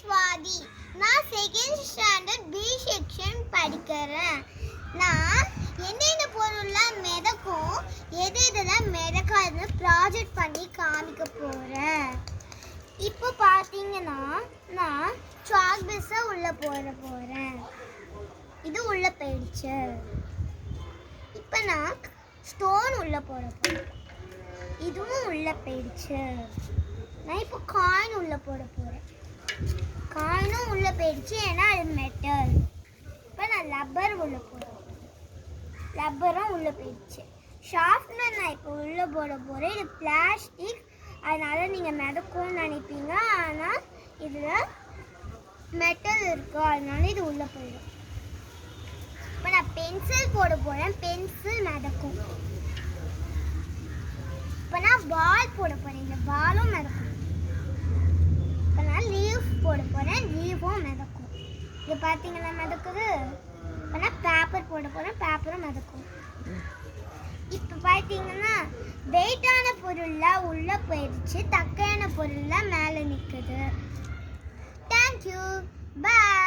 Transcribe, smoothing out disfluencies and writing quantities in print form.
சுவாதி. நான் second standard B section படிக்கிறேன். நான் என்னென்ன பொருள்லாம் மிதக்கும், எது இதெல்லாம் மிதக்காதுன்னு ப்ராஜெக்ட் பண்ணி காமிக்க போகிறேன். இப்போ பார்த்தீங்கன்னா நான் சாக் பீஸை உள்ளே போகிறேன். இது உள்ளே போயிடுச்சு. இப்போ நான் ஸ்டோன் உள்ளே போகிறேன். இதுவும் உள்ளே போயிடுச்சு. நான் இப்போ காயின் உள்ளே போகிறேன். காயினும் உள்ளே போயிடுச்சு, ஏன்னா அது மெட்டல். இப்போ நான் லப்பர் உள்ளே போகிறேன். லப்பரும் உள்ளே போயிடுச்சு. ஷார்ப்னர் நான் இப்போ உள்ளே போகிறேன். இது பிளாஸ்டிக், அதனால் நீங்கள் மிதக்கும்னு நினைப்பீங்க, ஆனால் இதில் மெட்டல் இருக்குது, அதனால இது உள்ளே போயிடும். இப்போ நான் பென்சில் போகிறேன். பென்சில் மிதக்கும். இப்போ நான் பால் போகிறேன். இந்த பாலும் மிதக்கும். இப்போ நான் லீஃப் போகிறேன். லீஃபும் மிதக்கும். இது பார்த்தீங்கன்னா மிதக்குது. இப்போ நான் பேப்பர் போகிறேன். பேப்பரும் மிதக்கும். இப்போ பார்த்தீங்கன்னா வெயிட்டான பொருள்லாம் உள்ளே போயிடுச்சு, தக்கையான பொருள்லாம் மேலே நிற்குது. தேங்க்யூ, பாய்.